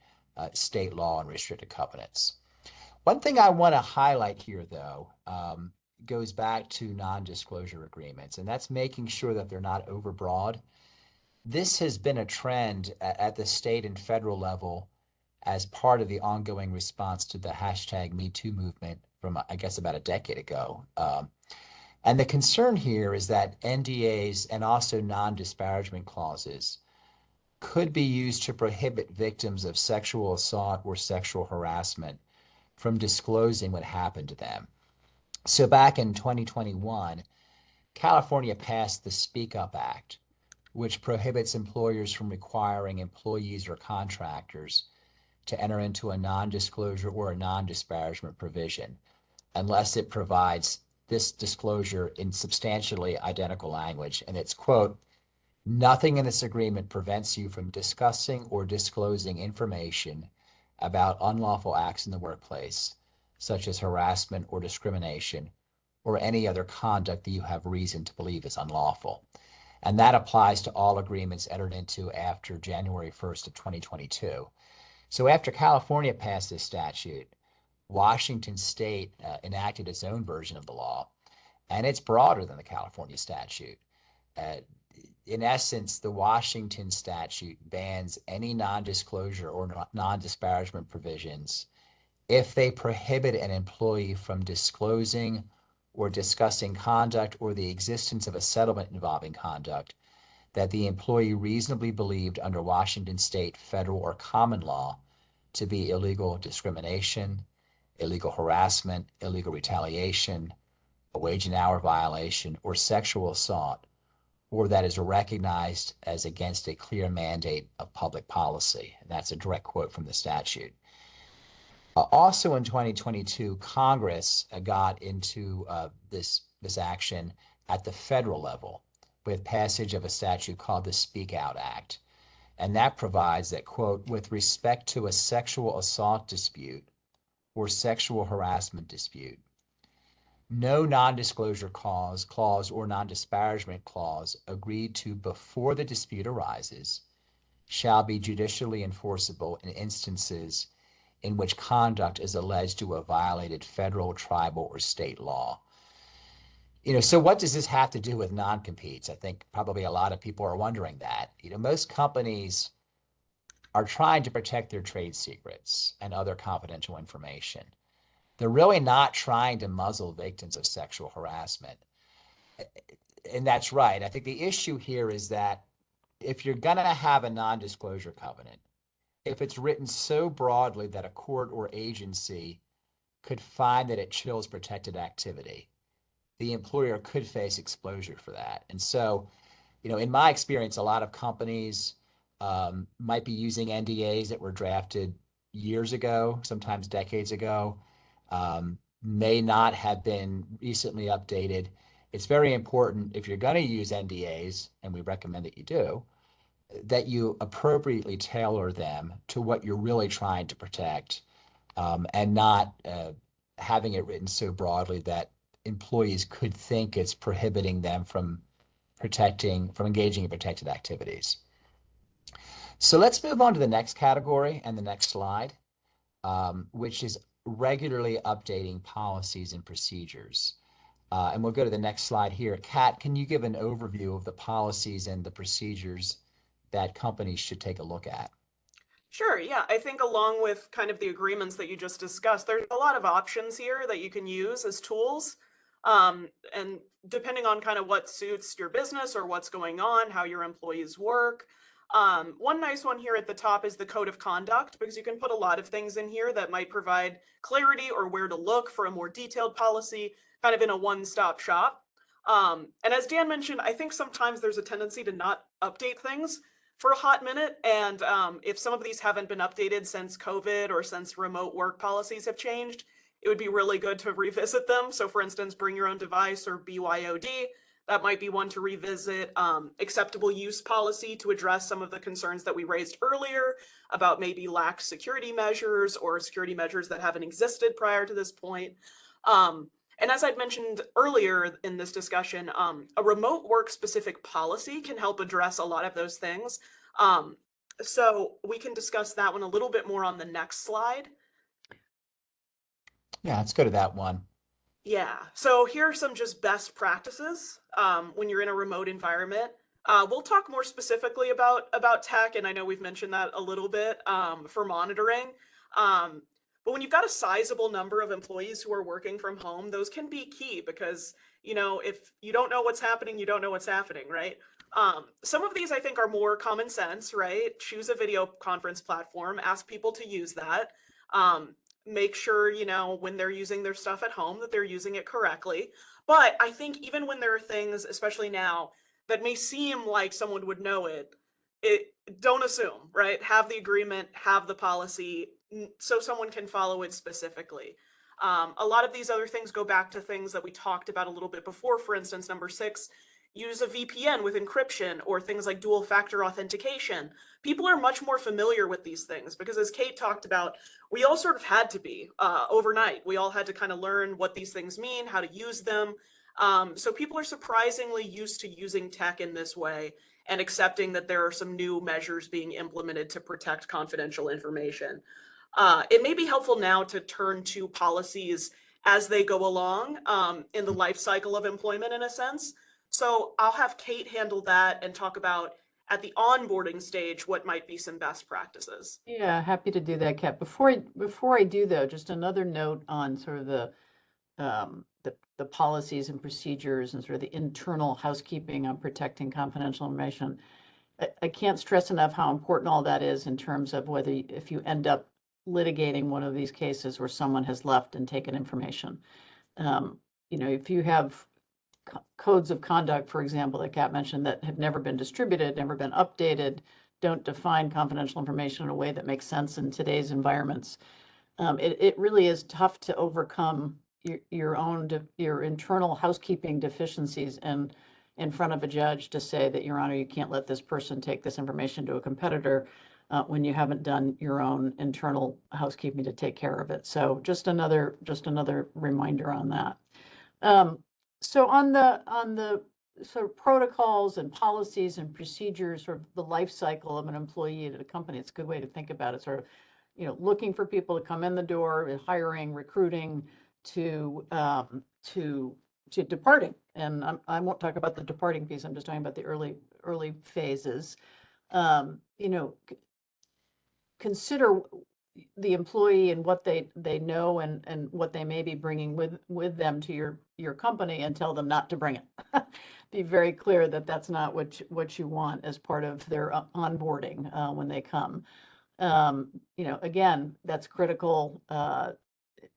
state law and restricted covenants. One thing I want to highlight here, though, goes back to non-disclosure agreements, and that's making sure that they're not overbroad. This has been a trend at the state and federal level as part of the ongoing response to the hashtag #MeToo movement from, I guess, about a decade ago. And the concern here is that NDAs and also non-disparagement clauses could be used to prohibit victims of sexual assault or sexual harassment from disclosing what happened to them. So back in 2021, California passed the Speak Up Act, which prohibits employers from requiring employees or contractors to enter into a non-disclosure or a non-disparagement provision. unless it provides this disclosure in substantially identical language. And it's, quote, nothing in this agreement prevents you from discussing or disclosing information about unlawful acts in the workplace, such as harassment or discrimination, or any other conduct that you have reason to believe is unlawful. And that applies to all agreements entered into after January 1st of 2022. So after California passed this statute, Washington State enacted its own version of the law, and it's broader than the California statute. Uh, in essence, the Washington statute bans any non-disclosure or non-disparagement provisions if they prohibit an employee from disclosing or discussing conduct or the existence of a settlement involving conduct that the employee reasonably believed under Washington state, federal, or common law to be illegal discrimination, illegal harassment, illegal retaliation, a wage and hour violation, or sexual assault, or that is recognized as against a clear mandate of public policy. And that's a direct quote from the statute. Also in 2022, Congress got into this action at the federal level with passage of a statute called the Speak Out Act. And that provides that, quote, with respect to a sexual assault dispute or sexual harassment dispute, no non-disclosure clause or non-disparagement clause agreed to before the dispute arises shall be judicially enforceable in instances in which conduct is alleged to have violated federal, tribal, or state law. So what does this have to do with non-competes? I think probably a lot of people are wondering that. Most companies are trying to protect their trade secrets and other confidential information. They're really not trying to muzzle victims of sexual harassment. And that's right. I think the issue here is that if you're going to have a non-disclosure covenant, if it's written so broadly that a court or agency could find that it chills protected activity, the employer could face exposure for that. And so, in my experience, a lot of companies might be using NDAs that were drafted years ago, sometimes decades ago, may not have been recently updated. It's very important if you're going to use NDAs, and we recommend that you do, that you appropriately tailor them to what you're really trying to protect, and not having it written so broadly that employees could think it's prohibiting them from engaging in protected activities. So let's move on to the next category and the next slide, which is regularly updating policies and procedures. And we'll go to the next slide here. Kat, can you give an overview of the policies and the procedures that companies should take a look at? Sure, yeah. I think along with kind of the agreements that you just discussed, there's a lot of options here that you can use as tools. And depending on kind of what suits your business or what's going on, how your employees work. One nice one here at the top is the code of conduct, because you can put a lot of things in here that might provide clarity or where to look for a more detailed policy, kind of in a one-stop shop. And as Dan mentioned, I think sometimes there's a tendency to not update things for a hot minute. And if some of these haven't been updated since COVID or since remote work policies have changed, it would be really good to revisit them. So for instance, bring your own device or BYOD, that might be one to revisit. Acceptable use policy to address some of the concerns that we raised earlier about maybe lax security measures or security measures that haven't existed prior to this point. And as I'd mentioned earlier in this discussion, a remote work specific policy can help address a lot of those things. So we can discuss that one a little bit more on the next slide. Yeah, let's go to that one. Yeah, so here are some just best practices when you're in a remote environment. We'll talk more specifically about tech, and I know we've mentioned that a little bit for monitoring. But when you've got a sizable number of employees who are working from home, those can be key because, if you don't know what's happening, you don't know what's happening, right? Some of these I think are more common sense, right? Choose a video conference platform, ask people to use that. Make sure, when they're using their stuff at home that they're using it correctly. But I think even when there are things, especially now, that may seem like someone would know it, don't assume, right? Have the agreement, have the policy, so someone can follow it specifically. A lot of these other things go back to things that we talked about a little bit before. For instance, number 6, use a VPN with encryption, or things like dual factor authentication. People are much more familiar with these things because, as Kate talked about, we all sort of had to be overnight. We all had to kind of learn what these things mean, how to use them. So people are surprisingly used to using tech in this way and accepting that there are some new measures being implemented to protect confidential information. It may be helpful now to turn to policies as they go along in the life cycle of employment, in a sense. So I'll have Kate handle that and talk about, at the onboarding stage, what might be some best practices. Yeah, happy to do that, Kat. Before I do though, just another note on sort of the policies and procedures and sort of the internal housekeeping on protecting confidential information. I can't stress enough how important all that is in terms of whether if you end up litigating one of these cases where someone has left and taken information. If you have codes of conduct, for example, that Kat mentioned, that have never been distributed, never been updated, don't define confidential information in a way that makes sense in today's environments, it really is tough to overcome your internal housekeeping deficiencies and in front of a judge to say that, Your Honor, you can't let this person take this information to a competitor when you haven't done your own internal housekeeping to take care of it. So just another reminder on that. So on the sort of protocols and policies and procedures, sort of the life cycle of an employee at a company, it's a good way to think about it. Sort of, looking for people to come in the door, hiring, recruiting, to departing. And I won't talk about the departing piece. I'm just talking about the early phases. Consider the employee and what they know and what they may be bringing with them to your company, and tell them not to bring it. Be very clear that that's not what you want as part of their onboarding when they come. Again, that's critical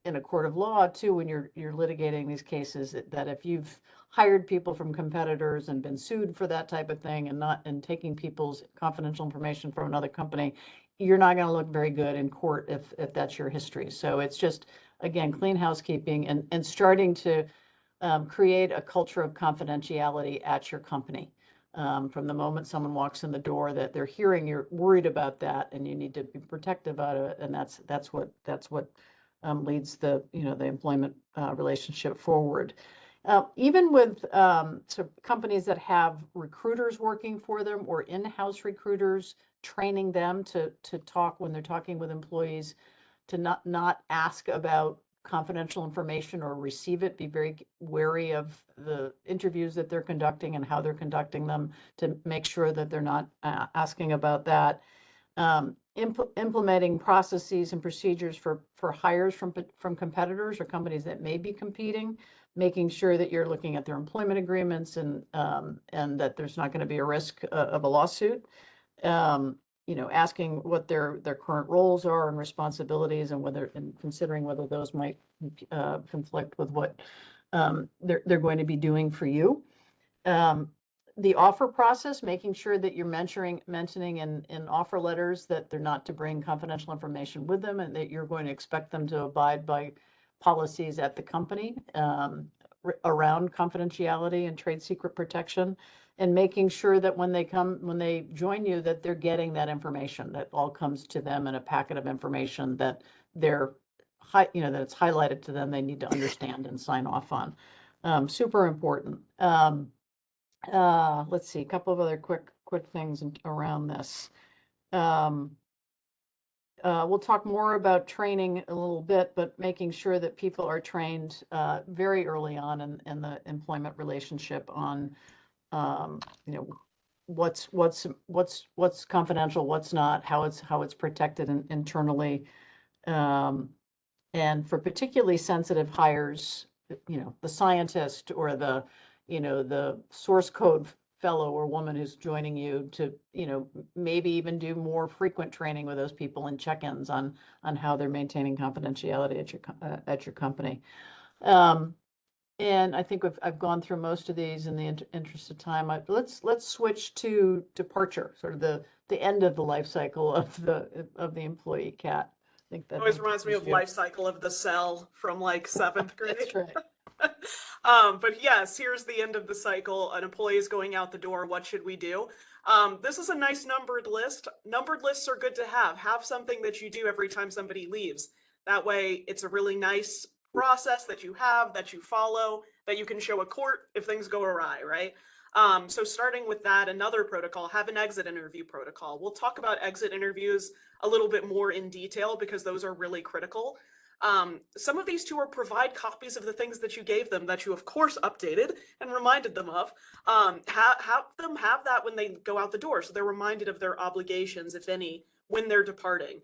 in a court of law too, when you're litigating these cases, that if you've hired people from competitors and been sued for that type of thing and taking people's confidential information from another company, you're not going to look very good in court if that's your history. So it's just, again, clean housekeeping and starting to create a culture of confidentiality at your company. From the moment someone walks in the door, that they're hearing you're worried about that, and you need to be protective of it, and that's what leads the employment relationship forward. Even with companies that have recruiters working for them, or in-house recruiters, training them to talk when they're talking with employees, to not ask about confidential information or receive it. Be very wary of the interviews that they're conducting and how they're conducting them, to make sure that they're not asking about that. Implementing processes and procedures for hires from competitors or companies that may be competing, making sure that you're looking at their employment agreements and that there's not going to be a risk of a lawsuit. Asking what their current roles are and responsibilities, and considering whether those might conflict with what they're going to be doing for you. The offer process, making sure that you're mentioning in offer letters that they're not to bring confidential information with them, and that you're going to expect them to abide by policies at the company around confidentiality and trade secret protection, and making sure that when they join you, that they're getting that information, that all comes to them in a packet of information that that it's highlighted to them, they need to understand and sign off on. Super important. Let's see, a couple of other quick things around this. We'll talk more about training a little bit, but making sure that people are trained very early on in the employment relationship on, what's confidential, what's not, how it's protected internally, and for particularly sensitive hires, the scientist or the source code fellow or woman who's joining you, to maybe even do more frequent training with those people and check-ins on how they're maintaining confidentiality at your company. And I think I've gone through most of these in the interest of time. Let's switch to departure, sort of the end of the life cycle of the employee, Kat. think that Always reminds me of you. Life Cycle of the Cell from like 7th grade. That's right. But yes, here's the end of the cycle. An employee is going out the door. What should we do? This is a nice numbered list. Numbered lists are good to have. Have something that you do every time somebody leaves. That way, it's a really nice process that you have, that you follow, that you can show a court if things go awry, right? So starting with that, another protocol, have an exit interview protocol. We'll talk about exit interviews a little bit more in detail because those are really critical. Some of these two are provide copies of the things that you gave them that you of course updated and reminded them of. Have them have that when they go out the door so they're reminded of their obligations, if any, when they're departing.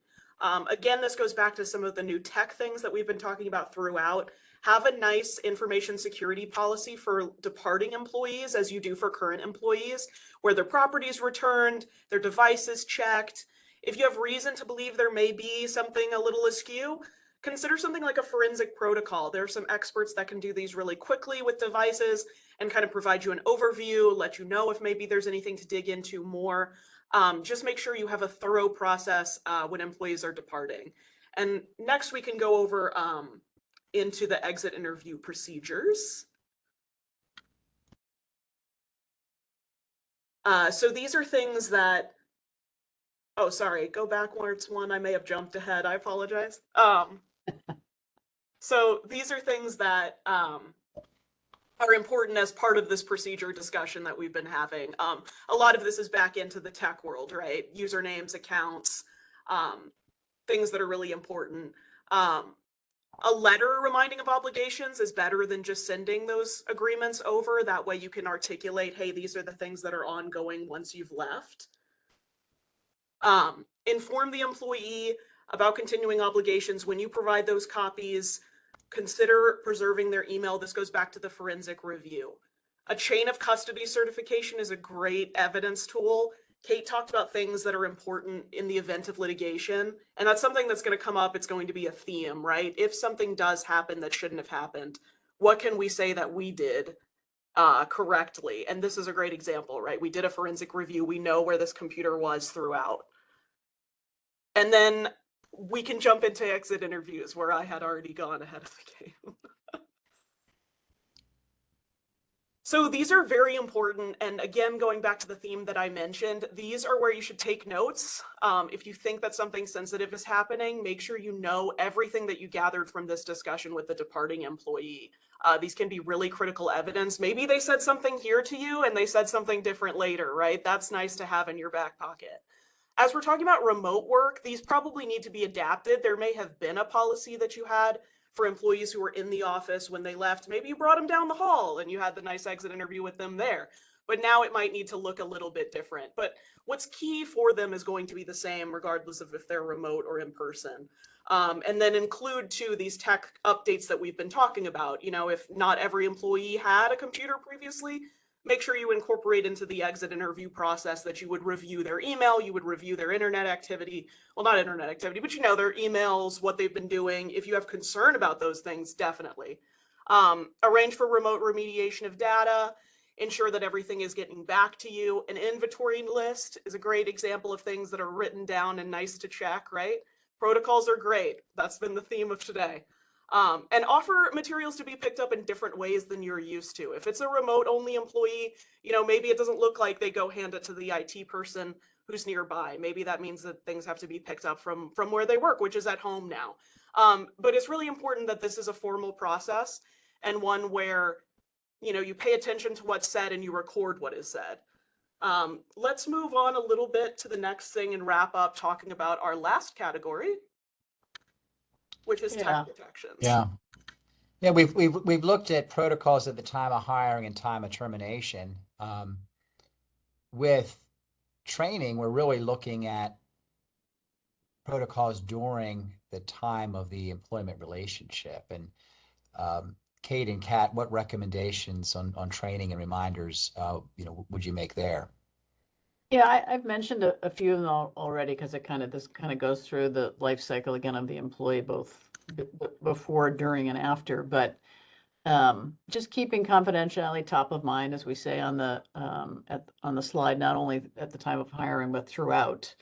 Again, this goes back to some of the new tech things that we've been talking about throughout. Have a nice information security policy for departing employees as you do for current employees, where their property is returned, their devices checked. If you have reason to believe there may be something a little askew, consider something like a forensic protocol. There are some experts that can do these really quickly with devices and kind of provide you an overview, let you know if maybe there's anything to dig into more. Just make sure you have a thorough process when employees are departing. And next we can go over into the exit interview procedures. So these are things that, oh, sorry, go backwards one. I may have jumped ahead. I apologize. So these are things that are important as part of this procedure discussion that we've been having. A lot of this is back into the tech world, right? Usernames, accounts, things that are really important. A letter reminding of obligations is better than just sending those agreements over. That way you can articulate, hey, these are the things that are ongoing once you've left. Inform the employee about continuing obligations. When you provide those copies, consider preserving their email. This goes back to the forensic review. A chain of custody certification is a great evidence tool. Kate talked about things that are important in the event of litigation, and that's something that's going to come up. It's going to be a theme, right? If something does happen that shouldn't have happened, what can we say that we did correctly? And this is a great example, right? We did a forensic review. We know where this computer was throughout. And then we can jump into exit interviews where I had already gone ahead of the game. So these are very important. And again, going back to the theme that I mentioned, these are where you should take notes. If you think that something sensitive is happening, make sure you know everything that you gathered from this discussion with the departing employee. These can be really critical evidence. Maybe they said something here to you and they said something different later, right? That's nice to have in your back pocket. As we're talking about remote work, these probably need to be adapted. There may have been a policy that you had for employees who were in the office when they left. Maybe you brought them down the hall and you had the nice exit interview with them there. But now it might need to look a little bit different. But what's key for them is going to be the same, regardless of if they're remote or in person. And then include, too, these tech updates that we've been talking about. You know, if not every employee had a computer previously, make sure you incorporate into the exit interview process that you would review their email, you would review their internet activity. Well, not internet activity, but you know, their emails, what they've been doing. If you have concern about those things, definitely. Arrange for remote remediation of data, ensure that everything is getting back to you. An inventory list is a great example of things that are written down and nice to check, right? Protocols are great. That's been the theme of today. And offer materials to be picked up in different ways than you're used to. If it's a remote only employee, you know, maybe it doesn't look like they go hand it to the IT person who's nearby. Maybe that means that things have to be picked up from where they work, which is at home now. But it's really important that this is a formal process and one where, you know, you pay attention to what's said and you record what is said. Let's move on a little bit to the next thing and wrap up talking about our last category, which is tech protections. Yeah. Yeah, we've looked at protocols at the time of hiring and time of termination. With training, we're really looking at protocols during the time of the employment relationship. And Kate and Kat, what recommendations on training and reminders, would you make there? Yeah, I've mentioned a few of them already because this kind of goes through the life cycle again of the employee, both before, during, and after. But just keeping confidentiality top of mind, as we say on the slide, not only at the time of hiring but throughout.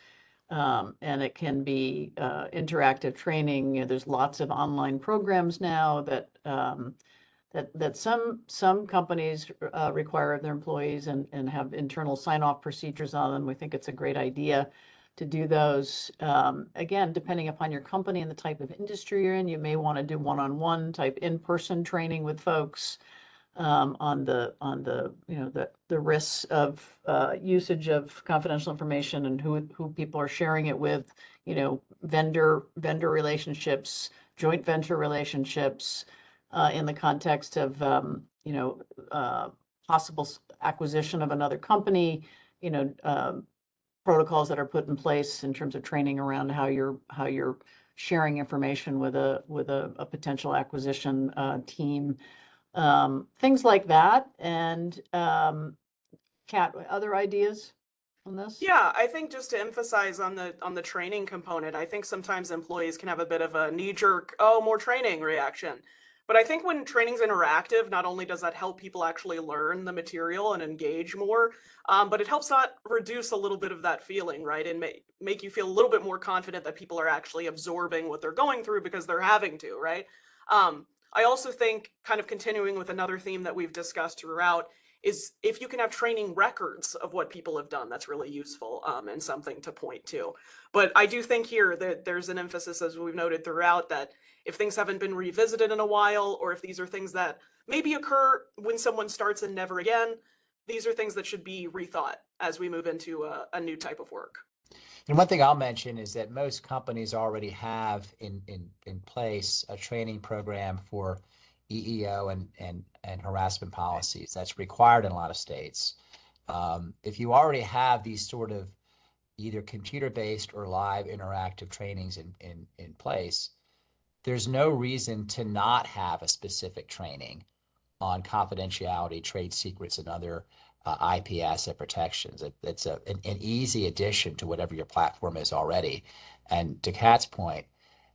And it can be interactive training. You know, there's lots of online programs now that that some companies require of their employees and have internal sign-off procedures on them. We think it's a great idea to do those. Again, depending upon your company and the type of industry you're in, you may want to do one-on-one type in-person training with folks on the you know the risks of usage of confidential information and who people are sharing it with, you know, vendor relationships, joint venture relationships, in the context of you know, possible acquisition of another company, you know, protocols that are put in place in terms of training around how you're sharing information with a potential acquisition team, things like that. And Kat, other ideas on this? Yeah, I think just to emphasize on the training component, I think sometimes employees can have a bit of a knee-jerk, oh, more training reaction. But I think when training's interactive, not only does that help people actually learn the material and engage more, but it helps not reduce a little bit of that feeling, right? And make you feel a little bit more confident that people are actually absorbing what they're going through because they're having to, right? I also think, kind of continuing with another theme that we've discussed throughout, is if you can have training records of what people have done, that's really useful, and something to point to. But I do think here that there's an emphasis, as we've noted throughout, that if things haven't been revisited in a while, or if these are things that maybe occur when someone starts and never again, these are things that should be rethought as we move into a new type of work. And one thing I'll mention is that most companies already have in place a training program for EEO and harassment policies. That's required in a lot of states. If you already have these sort of either computer-based or live interactive trainings in place, there's no reason to not have a specific training on confidentiality, trade secrets, and other IP asset protections. It's an easy addition to whatever your platform is already. And to Kat's point,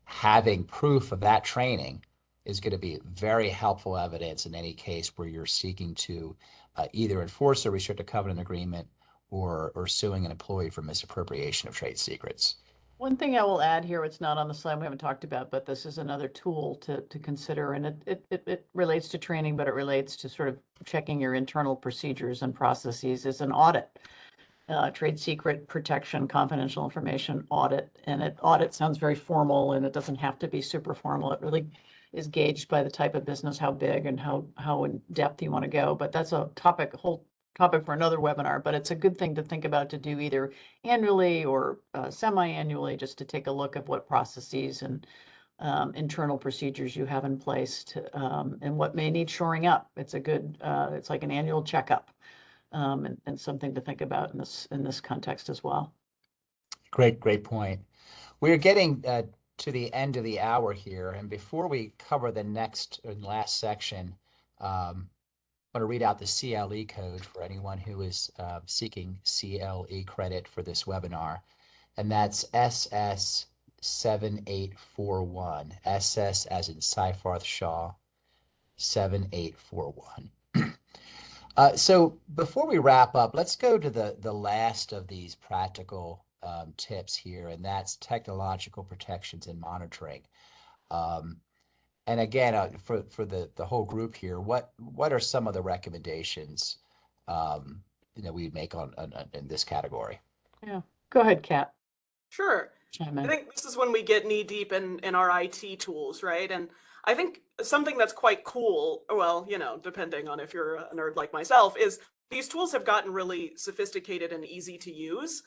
having proof of that training is going to be very helpful evidence in any case where you're seeking to either enforce a restricted covenant agreement or suing an employee for misappropriation of trade secrets. One thing I will add here, it's not on the slide, we haven't talked about, but this is another tool to consider, and it relates to training, but it relates to sort of checking your internal procedures and processes, is an audit. Trade secret protection, confidential information audit. And audit sounds very formal, and it doesn't have to be super formal. It really is gauged by the type of business, how big and how in depth you want to go. But that's a whole topic for another webinar, but it's a good thing to think about to do either annually or semi-annually, just to take a look at what processes and internal procedures you have in place to, and what may need shoring up. It's a good, it's like an annual checkup, and something to think about in this context as well. Great point. We're getting to the end of the hour here, and before we cover the next and last section, I want to read out the CLE code for anyone who is seeking CLE credit for this webinar, and that's SS7841, SS as in Seyfarth Shaw, 7841. So before we wrap up, let's go to the last of these practical tips here, and that's technological protections and monitoring. And again, for the whole group here, what are some of the recommendations we'd make on in this category? Yeah, go ahead, Kat. Sure. Chime in. I think this is when we get knee deep in our IT tools, right? And I think something that's quite cool, well, you know, depending on if you're a nerd like myself, is these tools have gotten really sophisticated and easy to use.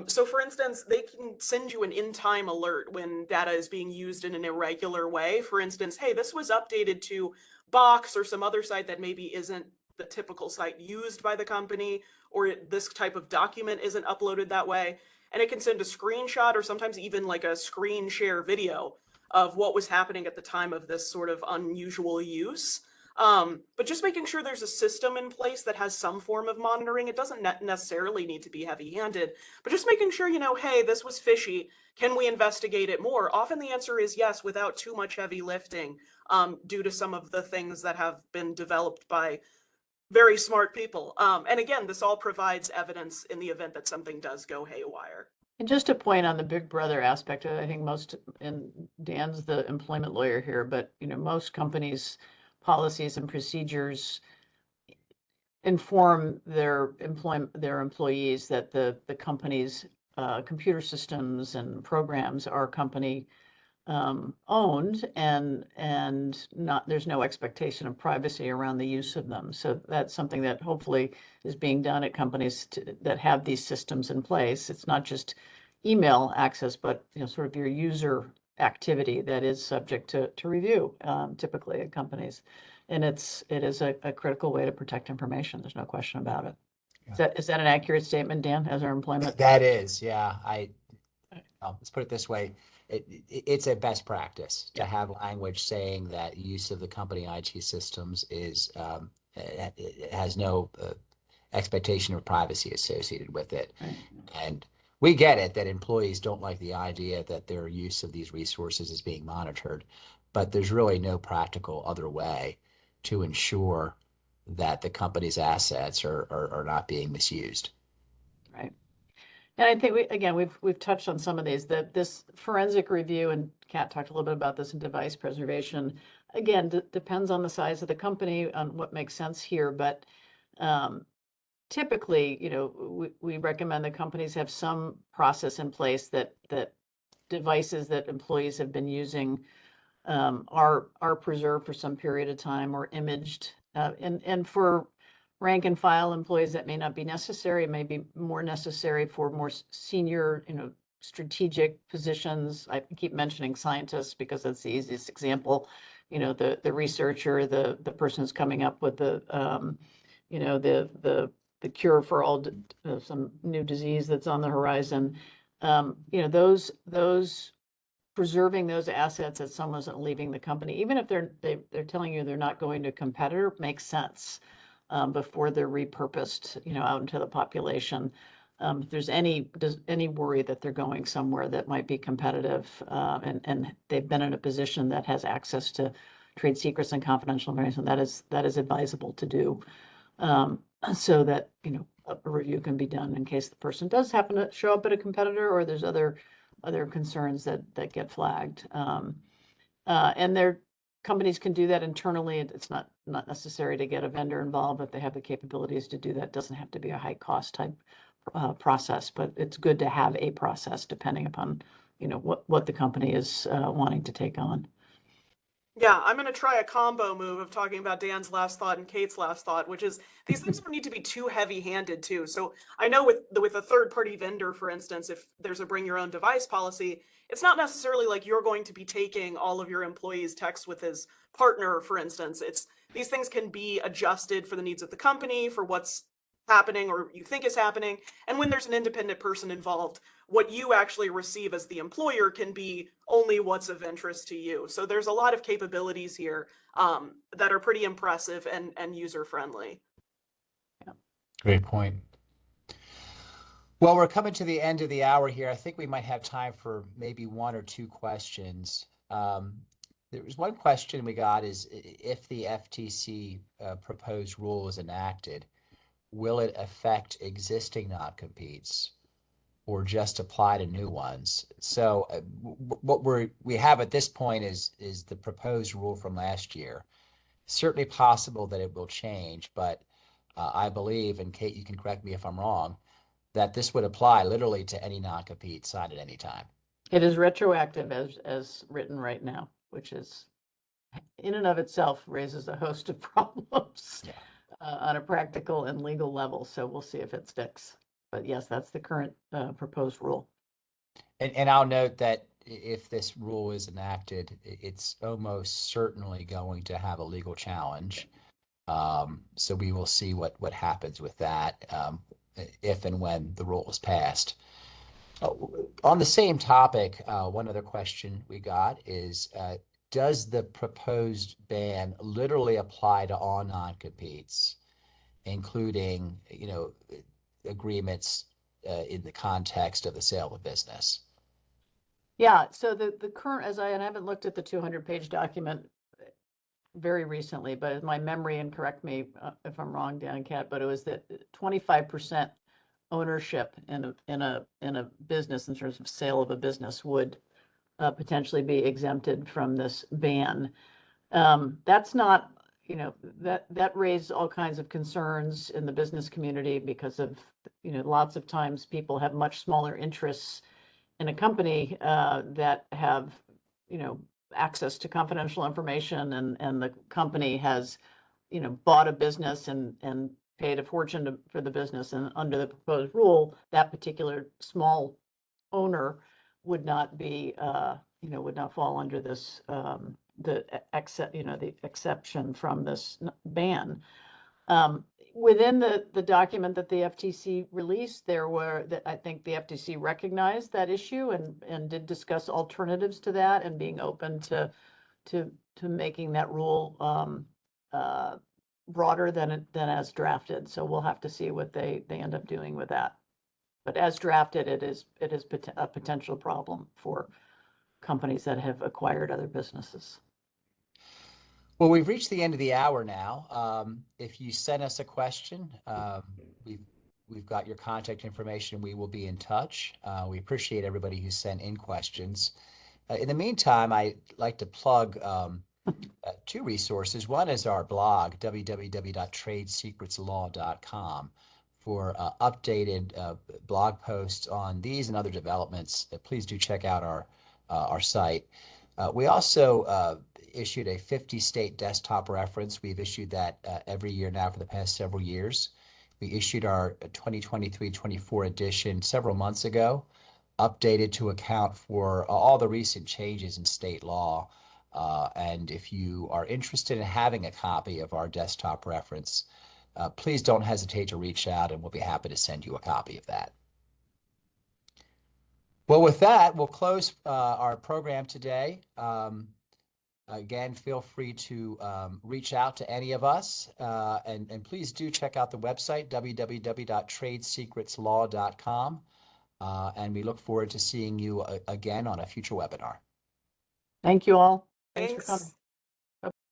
So for instance, they can send you an in-time alert when data is being used in an irregular way. For instance, hey, this was updated to Box or some other site that maybe isn't the typical site used by the company, or this type of document isn't uploaded that way. And it can send a screenshot or sometimes even like a screen share video of what was happening at the time of this sort of unusual use. But just making sure there's a system in place that has some form of monitoring. It doesn't necessarily need to be heavy-handed, but just making sure, you know, hey, this was fishy. Can we investigate it more? Often the answer is yes, without too much heavy lifting, due to some of the things that have been developed by very smart people. And again, this all provides evidence in the event that something does go haywire. And just a point on the Big Brother aspect, I think most, and Dan's the employment lawyer here, but most companies' policies and procedures inform their employees that the company's computer systems and programs are company owned, and not, there's no expectation of privacy around the use of them. So that's something that hopefully is being done at companies that have these systems in place. It's not just email access, but sort of your user activity that is subject to review, typically at companies. And it is a critical way to protect information. There's no question about it. Yeah. Is that an accurate statement, Dan, as our employment? That is, yeah. Let's put it this way. It's a best practice to have language saying that use of the company IT systems is it has no expectation of privacy associated with it. Right. And we get it that employees don't like the idea that their use of these resources is being monitored, but there's really no practical other way to ensure that the company's assets are not being misused. Right. And I think we've touched on some of these. This forensic review, and Kat talked a little bit about this in device preservation. Again, depends on the size of the company, on what makes sense here. But typically, we recommend that companies have some process in place that devices that employees have been using are preserved for some period of time or imaged. And for rank and file employees, that may not be necessary. It may be more necessary for more senior, strategic positions. I keep mentioning scientists because that's the easiest example. The researcher, the person who's coming up with the cure for some new disease that's on the horizon. Those preserving those assets as someone's leaving the company, even if they're telling you they're not going to a competitor, makes sense before they're repurposed, out into the population. If there's any worry that they're going somewhere that might be competitive, and they've been in a position that has access to trade secrets and confidential information, that is advisable to do, so that a review can be done in case the person does happen to show up at a competitor, or there's other concerns that get flagged. And their companies can do that internally. It's not necessary to get a vendor involved if they have the capabilities to do that. It doesn't have to be a high cost type process, but it's good to have a process depending upon what the company is wanting to take on. Yeah, I'm going to try a combo move of talking about Dan's last thought and Kate's last thought, which is these things don't need to be too heavy-handed too. So I know with a third-party vendor, for instance, if there's a bring your own device policy, it's not necessarily like you're going to be taking all of your employees' texts with his partner, for instance. These things can be adjusted for the needs of the company, for what's happening or you think is happening. And when there's an independent person involved, what you actually receive as the employer can be only what's of interest to you. So there's a lot of capabilities here that are pretty impressive and user-friendly. Yeah. Great point. Well, we're coming to the end of the hour here. I think we might have time for maybe one or two questions. There was one question we got is if the FTC proposed rule is enacted, will it affect existing non-competes or just apply to new ones? So what we have at this point is the proposed rule from last year. Certainly possible that it will change, but I believe, and Kate, you can correct me if I'm wrong, that this would apply literally to any non-compete signed at any time. It is retroactive as written right now, which is in and of itself raises a host of problems. Yeah. On a practical and legal level. So we'll see if it sticks. But yes, that's the current proposed rule. And I'll note that if this rule is enacted, it's almost certainly going to have a legal challenge. So we will see what happens with that if and when the rule is passed. On the same topic, one other question we got is, does the proposed ban literally apply to all non-competes, including, agreements in the context of the sale of a business? Yeah, so the current, and I haven't looked at the 200-page document very recently, but my memory, and correct me if I'm wrong, Dan and Kat, but it was that 25% ownership in a business in terms of sale of a business would potentially be exempted from this ban. That's not, that raised all kinds of concerns in the business community because of, lots of times people have much smaller interests in a company that have, access to confidential information, and the company has, bought a business and paid a fortune for the business, and under the proposed rule, that particular small owner would not be, would not fall under this, the exception from this ban. Within the document that the FTC released, I think the FTC recognized that issue and did discuss alternatives to that, and being open to making that rule broader than as drafted. So we'll have to see what they end up doing with that. But as drafted, it is a potential problem for companies that have acquired other businesses. Well, we've reached the end of the hour now. If you send us a question, we've got your contact information. We will be in touch. We appreciate everybody who sent in questions. In the meantime, I'd like to plug two resources. One is our blog, www.tradesecretslaw.com, for updated blog posts on these and other developments. Please do check out our site. We also issued a 50-state desktop reference. We've issued that every year now for the past several years. We issued our 2023-24 edition several months ago, updated to account for all the recent changes in state law. And if you are interested in having a copy of our desktop reference, please don't hesitate to reach out, and we'll be happy to send you a copy of that. Well, with that, we'll close our program today. Again, feel free to reach out to any of us, and please do check out the website, www.tradesecretslaw.com, and we look forward to seeing you again on a future webinar. Thank you all. Thanks. For coming.